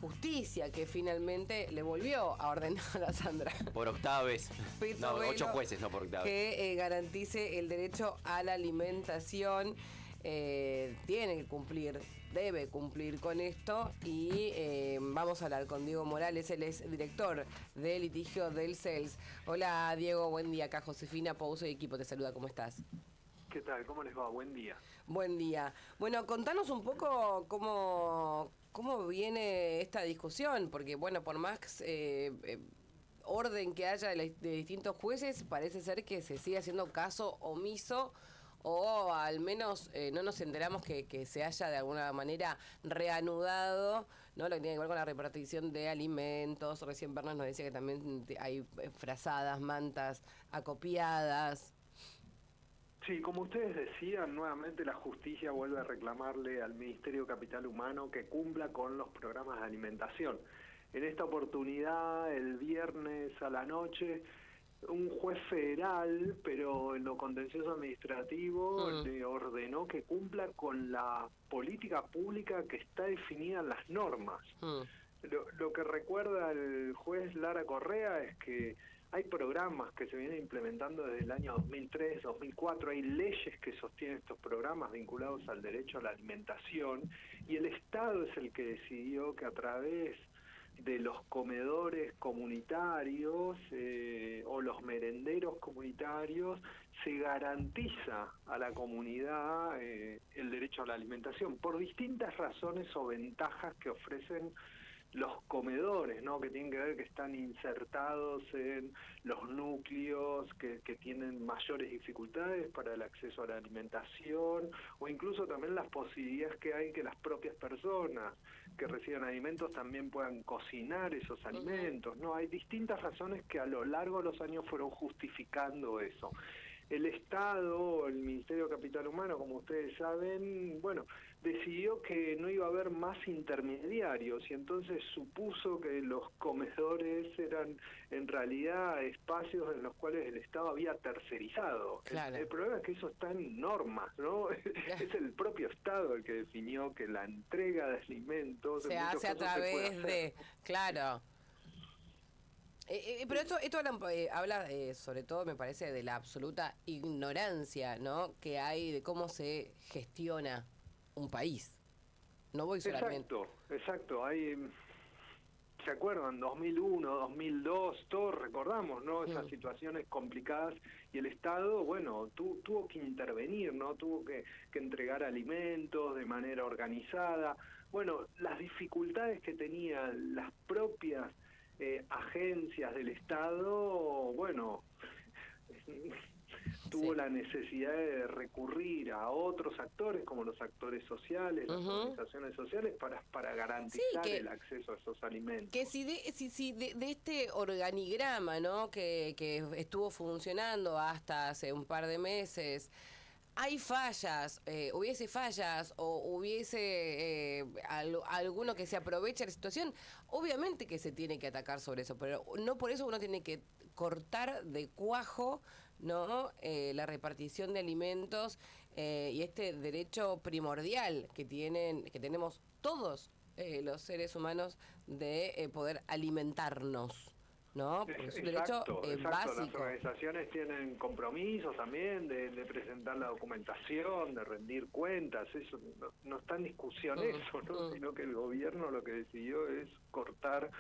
justicia, que finalmente le volvió a ordenar a Sandra. Por octava vez. No, 8 jueces, no por octava vez. Que garantice el derecho a la alimentación. Tiene que cumplir, debe cumplir con esto. Y vamos a hablar con Diego Morales, él es director de litigio del CELS. Hola Diego, buen día. Acá Josefina Pouso y equipo te saluda, ¿cómo estás? ¿Qué tal? ¿Cómo les va? Buen día. Buen día. Bueno, contanos un poco cómo viene esta discusión, porque bueno, por más orden que haya de distintos jueces, parece ser que se sigue haciendo caso omiso, o al menos no nos enteramos que se haya de alguna manera reanudado, ¿no? Lo que tiene que ver con la repartición de alimentos. Recién Bernard nos decía que también hay frazadas, mantas acopiadas. Sí, como ustedes decían, nuevamente la justicia vuelve a reclamarle al Ministerio de Capital Humano que cumpla con los programas de alimentación. En esta oportunidad, el viernes a la noche, un juez federal, pero en lo contencioso administrativo, le ordenó que cumpla con la política pública que está definida en las normas. Lo que recuerda el juez Lara Correa es que hay programas que se vienen implementando desde el año 2003, 2004, hay leyes que sostienen estos programas vinculados al derecho a la alimentación, y el Estado es el que decidió que a través de los comedores comunitarios o los merenderos comunitarios se garantiza a la comunidad el derecho a la alimentación por distintas razones o ventajas que ofrecen los comedores, ¿no? Que tienen que ver que están insertados en los núcleos que tienen mayores dificultades para el acceso a la alimentación, o incluso también las posibilidades que hay que las propias personas que reciben alimentos también puedan cocinar esos alimentos, ¿no? Hay distintas razones que a lo largo de los años fueron justificando eso. El Estado, el Ministerio de Capital Humano, como ustedes saben, bueno, decidió que no iba a haber más intermediarios, y entonces supuso que los comedores eran en realidad espacios en los cuales el Estado había tercerizado. Claro. El problema es que eso está en normas, ¿no? Es el propio Estado el que definió que la entrega de alimentos se hace a través de... Claro. Pero esto habla sobre todo, me parece, de la absoluta ignorancia, ¿no?, que hay de cómo se gestiona un país. No voy solamente... Exacto. ¿Se acuerdan? 2001, 2002, todos recordamos, ¿no? Esas situaciones complicadas, y el Estado, bueno, tuvo que intervenir, ¿no? Tuvo que entregar alimentos de manera organizada. Bueno, las dificultades que tenían las propias agencias del Estado, bueno, tuvo la necesidad de recurrir a otros actores, como los actores sociales, las organizaciones sociales, para garantizar el acceso a esos alimentos. Que si de este organigrama, ¿no?, que estuvo funcionando hasta hace un par de meses, hay fallas, hubiese fallas o hubiese alguno que se aproveche de la situación, obviamente que se tiene que atacar sobre eso, pero no por eso uno tiene que cortar de cuajo, ¿no?, la repartición de alimentos y este derecho primordial que tenemos todos los seres humanos de poder alimentarnos, ¿no? Porque es un derecho básico. Las organizaciones tienen compromisos también de presentar la documentación, de rendir cuentas. Eso no está en discusión eso, ¿no? Sino que el gobierno lo que decidió es cortar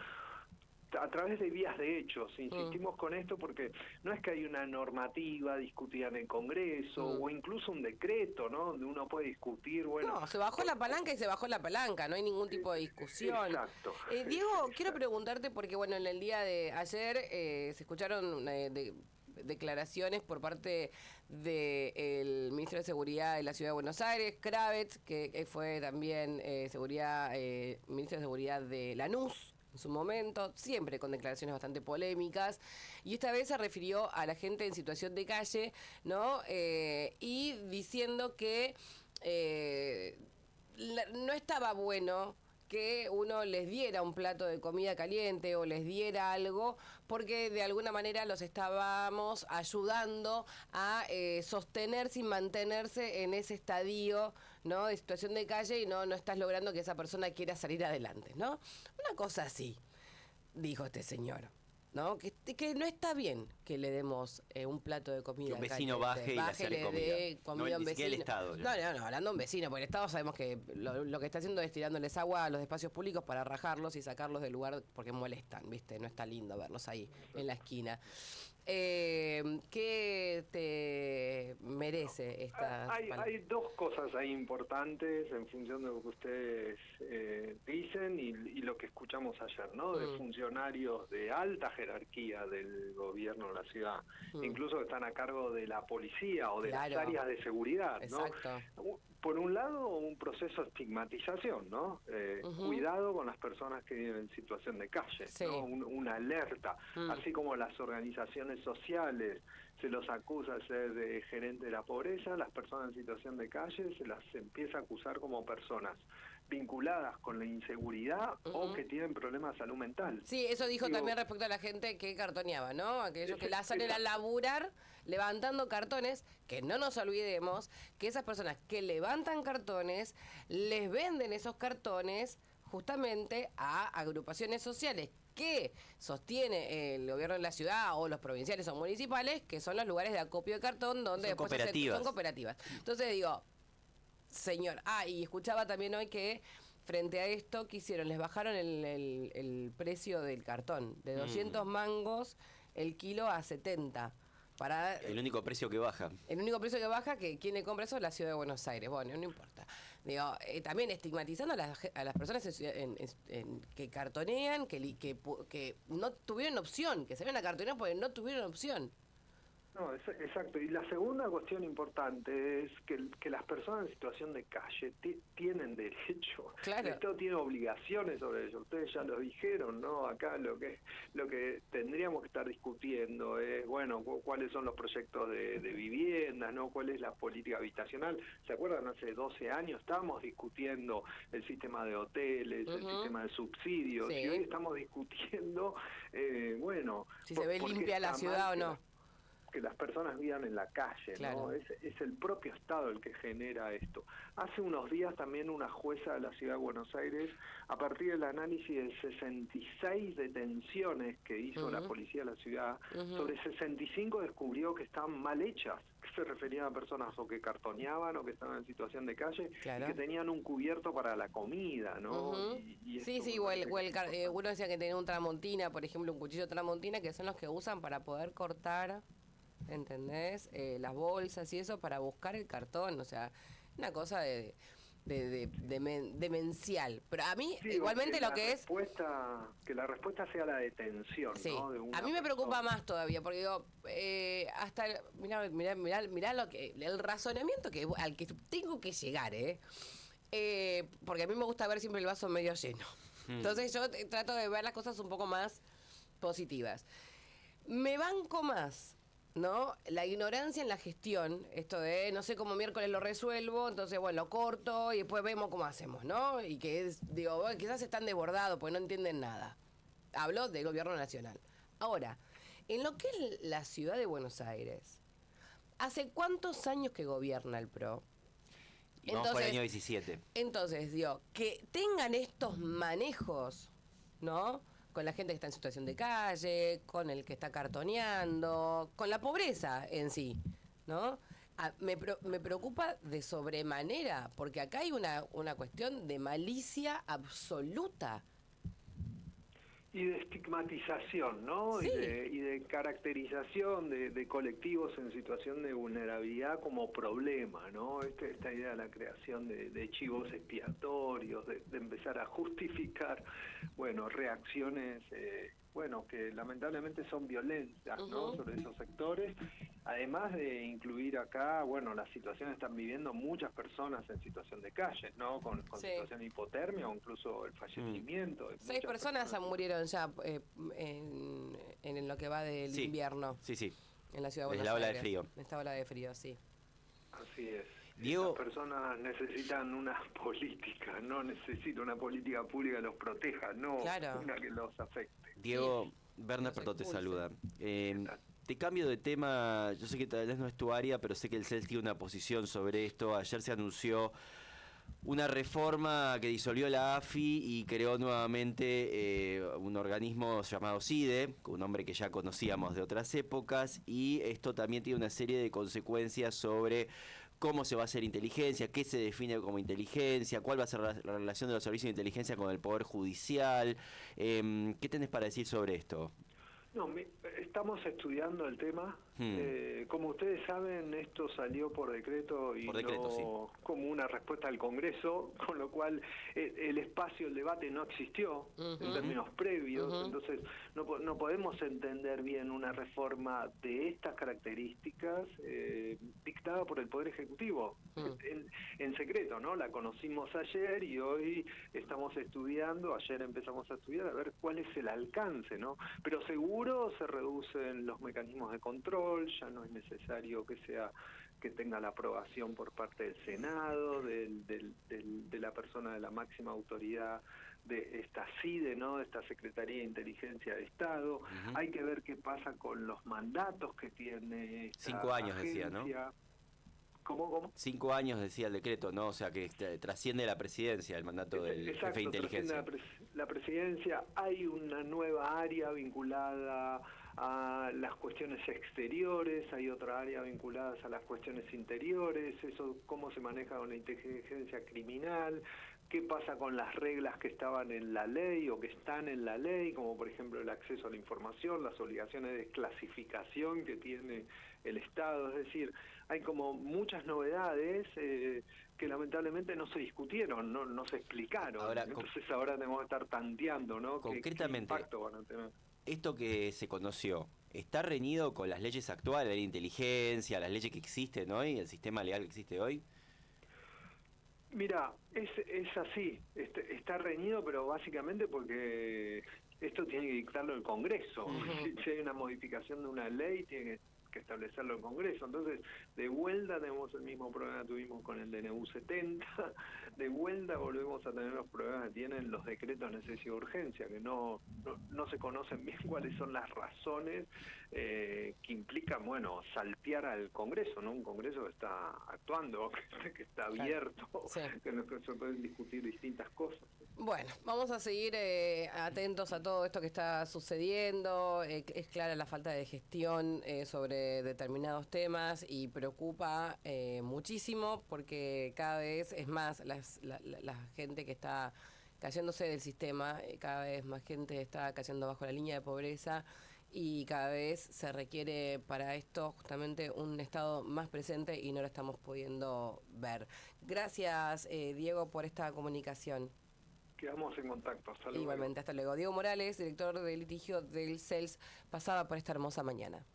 a través de vías de hechos. Insistimos con esto porque no es que hay una normativa discutida en el Congreso o incluso un decreto, ¿no?, donde uno puede discutir, bueno... No, se bajó la palanca y se bajó la palanca, no hay ningún tipo de discusión. Exacto. Diego, quiero preguntarte, porque bueno, en el día de ayer se escucharon declaraciones por parte del ministro de Seguridad de la Ciudad de Buenos Aires, Kravitz, que fue también ministro de Seguridad de Lanús en su momento, siempre con declaraciones bastante polémicas, y esta vez se refirió a la gente en situación de calle, ¿no? Y diciendo que no estaba bueno que uno les diera un plato de comida caliente o les diera algo, porque de alguna manera los estábamos ayudando a sostenerse y mantenerse en ese estadio, ¿no?, de situación de calle, y no estás logrando que esa persona quiera salir adelante, ¿no? Una cosa así, dijo este señor, ¿no? Que no está bien que le demos un plato de comida. Que un vecino caliente. baje y le hacerle comida. No, Ni siquiera el Estado. No, hablando de un vecino, porque el Estado sabemos que lo que está haciendo es tirándoles agua a los espacios públicos para rajarlos y sacarlos del lugar porque molestan, ¿viste? No está lindo verlos ahí en la esquina. ¿Qué te merece esta hay dos cosas ahí importantes en función de lo que ustedes dicen y lo que escuchamos ayer, ¿no? De funcionarios de alta jerarquía del gobierno de la ciudad, incluso que están a cargo de la policía o de las áreas de seguridad, ¿no? Exacto. Por un lado, un proceso de estigmatización, ¿no? Cuidado con las personas que viven en situación de calle, ¿no? Una alerta, así como las organizaciones sociales se los acusa de ser gerente de la pobreza, las personas en situación de calle se las empieza a acusar como personas vinculadas con la inseguridad o que tienen problemas de salud mental. Sí, eso dijo también respecto a la gente que cartoneaba, ¿no? Aquellos que la salen a laburar levantando cartones, que no nos olvidemos que esas personas que levantan cartones les venden esos cartones justamente a agrupaciones sociales que sostiene el gobierno de la ciudad o los provinciales o municipales, que son los lugares de acopio de cartón donde son cooperativas. Entonces digo, señor, y escuchaba también hoy que frente a esto, ¿qué hicieron? Les bajaron el precio del cartón, de 200 mangos el kilo a 70. El único precio que baja. El único precio que baja, que quien le compra eso es la ciudad de Buenos Aires. Bueno, no importa. Digo, también estigmatizando a las personas que cartonean, que no tuvieron opción, que se ven a cartonear porque no tuvieron opción. No, exacto. Y la segunda cuestión importante es que las personas en situación de calle tienen derecho. Claro. El Estado tiene obligaciones sobre ellos. Ustedes ya lo dijeron, ¿no? Acá lo que tendríamos que estar discutiendo es, bueno, cuáles son los proyectos de viviendas, ¿no? ¿Cuál es la política habitacional? ¿Se acuerdan? Hace 12 años estábamos discutiendo el sistema de hoteles, el sistema de subsidios, y hoy estamos discutiendo, si se ve limpia la ciudad o no. Que las personas vivan en la calle, ¿no? Es el propio Estado el que genera esto. Hace unos días también una jueza de la Ciudad de Buenos Aires, a partir del análisis de 66 detenciones que hizo la policía de la ciudad, sobre 65 descubrió que estaban mal hechas, que se referían a personas o que cartoneaban o que estaban en situación de calle y que tenían un cubierto para la comida, ¿no? Uno decía que tenía un tramontina, por ejemplo, un cuchillo tramontina, que son los que usan para poder cortar, ¿entendés? Las bolsas y eso para buscar el cartón, o sea, una cosa demencial. Pero a mí, igualmente lo que es... Que la respuesta sea la detención, ¿no? De a mí me preocupa más todavía, porque digo, hasta... Mirá lo que, el razonamiento al que tengo que llegar, porque a mí me gusta ver siempre el vaso medio lleno. Entonces yo trato de ver las cosas un poco más positivas. Me banco más, ¿no? La ignorancia en la gestión, esto de no sé cómo miércoles lo resuelvo, entonces bueno, lo corto y después vemos cómo hacemos, ¿no? Y que quizás están desbordados porque no entienden nada. Hablo del gobierno nacional. Ahora, en lo que es la ciudad de Buenos Aires, ¿hace cuántos años que gobierna el PRO? Vamos por el año 17. Entonces, que tengan estos manejos, ¿no? Con la gente que está en situación de calle, con el que está cartoneando, con la pobreza en sí, ¿no? Me preocupa de sobremanera, porque acá hay una cuestión de malicia absoluta. Y de estigmatización, ¿no? Sí. Y de caracterización de colectivos en situación de vulnerabilidad como problema, ¿no? Esta idea de la creación de chivos expiatorios, de empezar a justificar, reacciones, que lamentablemente son violentas, ¿no? Sobre esos sectores. Además de incluir acá, las situaciones que están viviendo muchas personas en situación de calle, ¿no? Con situación de hipotermia o incluso el fallecimiento. 6 personas murieron ya en lo que va del invierno. Sí. En la ciudad de Buenos Aires. La ola de frío. Esta ola de frío, sí. Así es. Diego, Las personas necesitan una política, no necesitan una política pública que los proteja, no una que los afecte. Diego, Berna Pertot te saluda. Te cambio de tema, yo sé que tal vez no es tu área, pero sé que el CELS tiene una posición sobre esto. Ayer se anunció una reforma que disolvió la AFI y creó nuevamente un organismo llamado CIDE, un nombre que ya conocíamos de otras épocas, y esto también tiene una serie de consecuencias sobre cómo se va a hacer inteligencia, qué se define como inteligencia, cuál va a ser la relación de los servicios de inteligencia con el Poder Judicial. ¿Qué tenés para decir sobre esto? No, estamos estudiando el tema. Como ustedes saben, esto salió por decreto y no como una respuesta al Congreso, con lo cual el espacio, el debate no existió en términos previos. Entonces no podemos entender bien una reforma de estas características dictada por el Poder Ejecutivo en secreto, ¿no? La conocimos ayer y hoy estamos estudiando, ayer empezamos a estudiar a ver cuál es el alcance, ¿no? Pero seguro se reducen los mecanismos de control, ya no es necesario que tenga la aprobación por parte del Senado, de la persona de la máxima autoridad de esta CIDE, ¿no? De esta Secretaría de Inteligencia de Estado. Hay que ver qué pasa con los mandatos que tiene esta 5 años agencia. Decía, ¿no? ¿Cómo? 5 años decía el decreto, ¿no? O sea, que trasciende la presidencia, el mandato del jefe de inteligencia. La presidencia. Hay una nueva área vinculada a las cuestiones exteriores, hay otra área vinculada a las cuestiones interiores, eso cómo se maneja con la inteligencia criminal, qué pasa con las reglas que estaban en la ley o que están en la ley, como por ejemplo el acceso a la información, las obligaciones de clasificación que tiene el Estado, es decir, hay como muchas novedades que lamentablemente no se discutieron, no se explicaron. Entonces ahora tenemos que estar tanteando, ¿no? Concretamente, ¿Qué impacto van a tener? Esto que se conoció, ¿está reñido con las leyes actuales, la inteligencia, las leyes que existen hoy, el sistema legal que existe hoy? Mira, es así, está reñido, pero básicamente porque esto tiene que dictarlo el Congreso. Si hay una modificación de una ley, tiene que establecerlo el Congreso. Entonces, de vuelta tenemos el mismo problema que tuvimos con el DNU 70, de vuelta volvemos a tener los problemas que tienen los decretos de necesidad y urgencia, que no se conocen bien cuáles son las razones que implican, bueno, saltear al Congreso, ¿no? Un Congreso que está actuando, que está abierto, que no se pueden discutir distintas cosas. Bueno, vamos a seguir atentos a todo esto que está sucediendo. Es clara la falta de gestión sobre determinados temas y preocupa muchísimo porque cada vez es más la gente que está cayéndose del sistema, cada vez más gente está cayendo bajo la línea de pobreza y cada vez se requiere para esto justamente un Estado más presente y no lo estamos pudiendo ver. Gracias, Diego, por esta comunicación. Quedamos en contacto. Hasta luego. Igualmente, hasta luego. Diego Morales, director de litigio del CELS, pasaba por esta hermosa mañana.